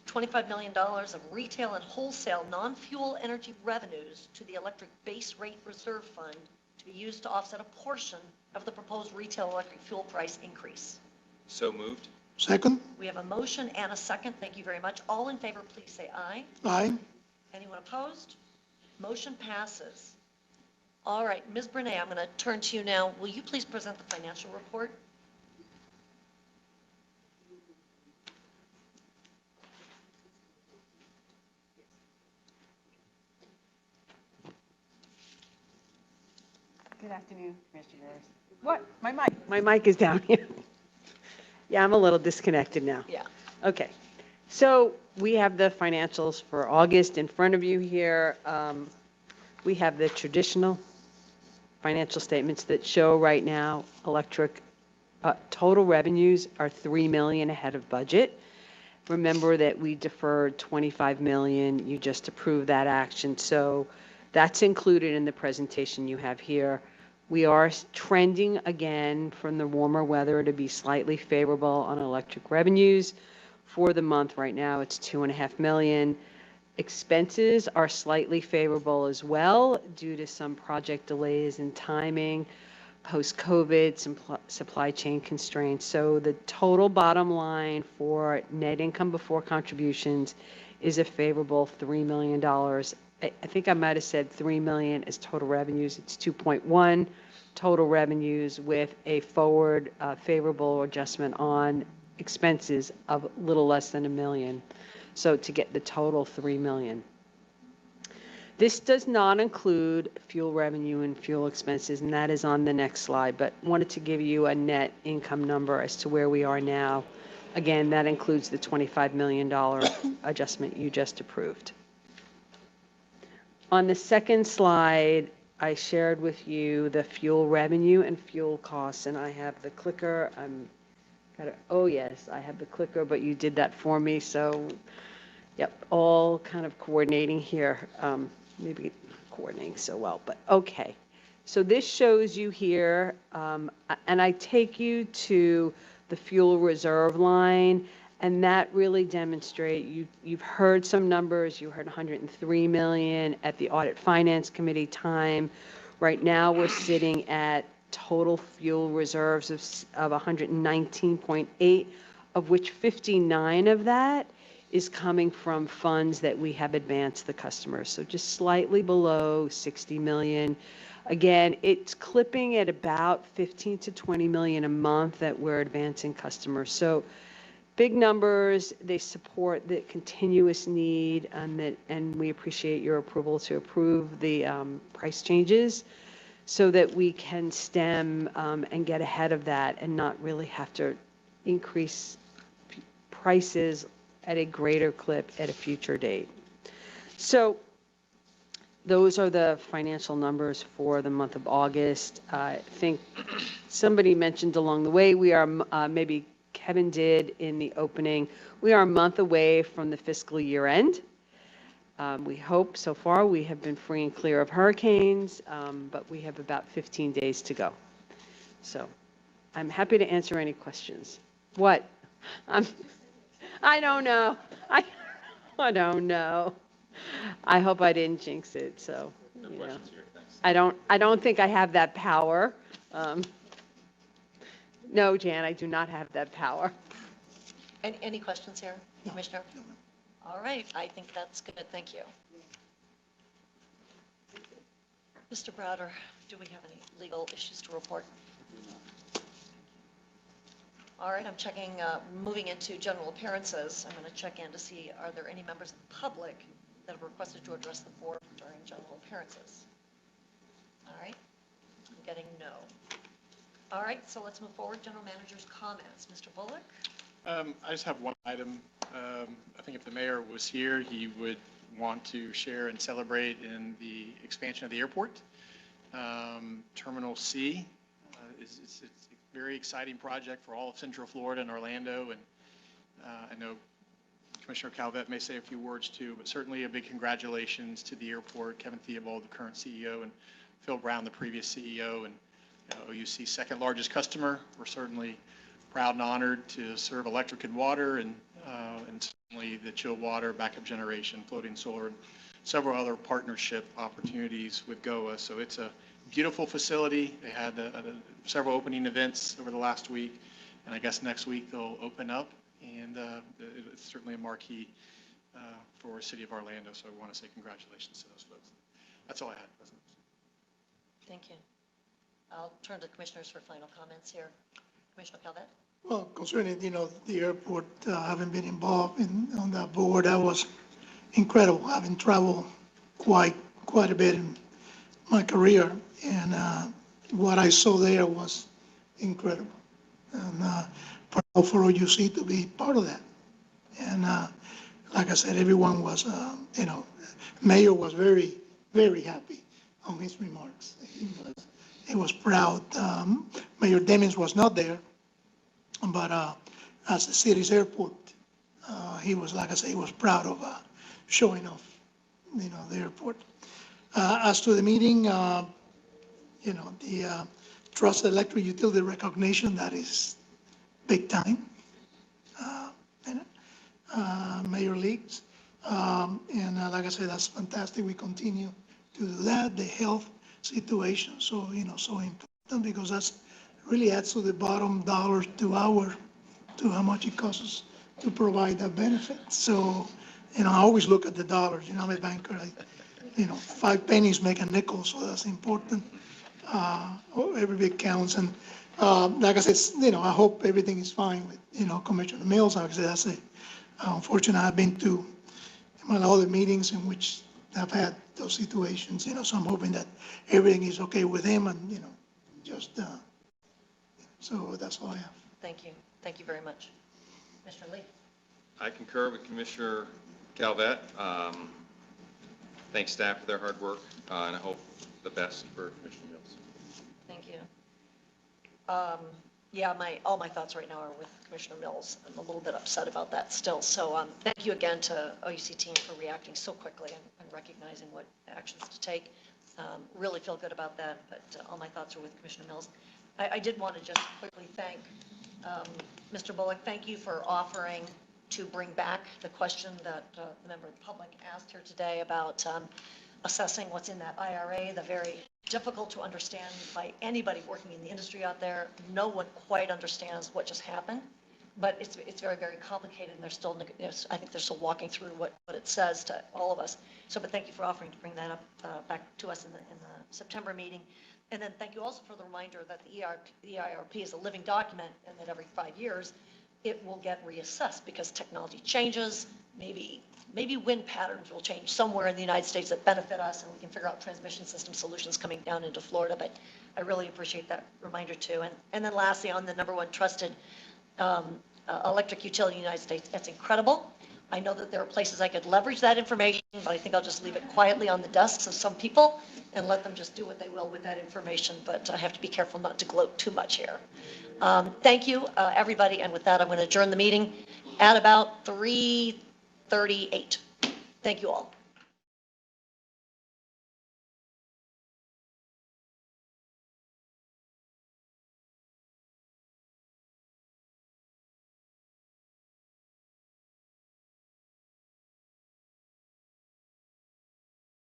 $25 million of retail and wholesale non-fuel energy revenues to the electric base rate reserve fund to be used to offset a portion of the proposed retail electric fuel price increase? So moved. Second? We have a motion and a second. Thank you very much. All in favor, please say aye. Aye. Anyone opposed? Motion passes. All right, Ms. Brene, I'm going to turn to you now. Will you please present the financial report? Good afternoon, Commissioners. What? My mic is down here. Yeah, I'm a little disconnected now. Yeah. Okay. So we have the financials for August in front of you here. We have the traditional financial statements that show right now electric total revenues are $3 million ahead of budget. Remember that we deferred $25 million. You just approved that action. So that's included in the presentation you have here. We are trending again from the warmer weather to be slightly favorable on electric revenues. For the month right now, it's $2.5 million. Expenses are slightly favorable as well due to some project delays in timing, post-COVID, some supply chain constraints. So the total bottom line for net income before contributions is a favorable $3 million. I think I might have said 3 million as total revenues. It's 2.1 total revenues with a forward favorable adjustment on expenses of a little less than $1 million. So to get the total 3 million. This does not include fuel revenue and fuel expenses, and that is on the next slide, but wanted to give you a net income number as to where we are now. Again, that includes the $25 million adjustment you just approved. On the second slide, I shared with you the fuel revenue and fuel costs, and I have the clicker. Oh yes, I have the clicker, but you did that for me, so yep, all kind of coordinating here. Maybe not coordinating so well, but okay. So this shows you here, and I take you to the fuel reserve line, and that really demonstrates, you've heard some numbers, you heard 103 million at the Audit Finance Committee time. Right now we're sitting at total fuel reserves of 119.8, of which 59 of that is coming from funds that we have advanced the customers. So just slightly below 60 million. Again, it's clipping at about 15 to 20 million a month that we're advancing customers. So big numbers, they support the continuous need, and we appreciate your approval to approve the price changes so that we can stem and get ahead of that and not really have to increase prices at a greater clip at a future date. So those are the financial numbers for the month of August. I think somebody mentioned along the way, we are maybe Kevin did in the opening, we are a month away from the fiscal year end. We hope so far we have been free and clear of hurricanes, but we have about 15 days to go. So I'm happy to answer any questions. What? I don't know. I don't know. I hope I didn't jinx it, so. No you questions know. here, thanks. I don't think I have that power. No, Jan, I do not have that power. Any questions here, Commissioner? All right, I think that's good. Thank you. Mr. Browder, do we have any legal issues to report? All right, I'm checking, moving into general appearances. I'm going to check in to see, are there any members of the public that have requested to address the board during general appearances? All right, I'm getting no. All right, so let's move forward. General manager's comments. Mr. Bullock? I just have one item. I think if the mayor was here, he would want to share and celebrate in the expansion of the airport. Terminal C it's a very exciting project for all of Central Florida and Orlando, and I know Commissioner Calvet may say a few words too, but certainly a big congratulations to the airport, Kevin Theobald, the current CEO, and Phil Brown, the previous CEO, and OUC's second largest customer. We're certainly proud and honored to serve electric and water, and certainly the chill water, backup generation, floating solar, and several other partnership opportunities with GOA. So it's a beautiful facility. They had several opening events over the last week, and I guess next week they'll open up, and it's certainly a marquee for the city of Orlando. So I want to say congratulations to those folks. That's all I had, President. Thank you. I'll turn to commissioners for final comments here. Commissioner Calvet? Well, concerning, the airport, having been involved on that board, that was incredible, having traveled quite a bit in my career, and what I saw there was incredible. And proud for OUC to be part of that. And like I said, everyone was, Mayor was very, very happy on his remarks. He was proud. Mayor Demings was not there, but as the city's airport, he was, like I say, he was proud of showing off, the airport. As to the meeting, the Trust Electric Utility recognition, that is big time. Mayor Leaks. And like I said, that's fantastic. We continue to do that. The health situation, so important, because that's really adds to the bottom dollar to how much it costs us to provide that benefit. So, I always look at the dollars. I'm a banker. 5 pennies make a nickel, so that's important. Every bit counts. And like I said, I hope everything is fine with, Commissioner Mills. Like I said, that's unfortunate. I've been to all the meetings in which I've had those situations, so I'm hoping that everything is okay with him, and, so that's all I have. Thank you. Thank you very much. Mr. Lee? I concur with Commissioner Calvet. Thanks staff for their hard work, and I hope the best for Commissioner Mills. Thank you. Yeah, all my thoughts right now are with Commissioner Mills. I'm a little bit upset about that still. So thank you again to OUC team for reacting so quickly and recognizing what actions to take. Really feel good about that, but all my thoughts are with Commissioner Mills. I did want to just quickly thank Mr. Bullock. Thank you for offering to bring back the question that the member of the public asked here today about assessing what's in that IRA, the very difficult to understand by anybody working in the industry out there. No one quite understands what just happened, but it's very, very complicated, and they're still, I think they're still walking through what it says to all of us. So, but thank you for offering to bring that up back to us in the September meeting. And then thank you also for the reminder that the EIRP is a living document, and that every 5 years it will get reassessed because technology changes. Maybe wind patterns will change somewhere in the United States that benefit us, and we can figure out transmission system solutions coming down into Florida. But I really appreciate that reminder too. And then lastly, on the #1 trusted electric utility in the United States, that's incredible. I know that there are places I could leverage that information, but I think I'll just leave it quietly on the desks of some people and let them just do what they will with that information. But I have to be careful not to gloat too much here. Thank you, everybody. And with that, I'm going to adjourn the meeting at about 3:38. Thank you all.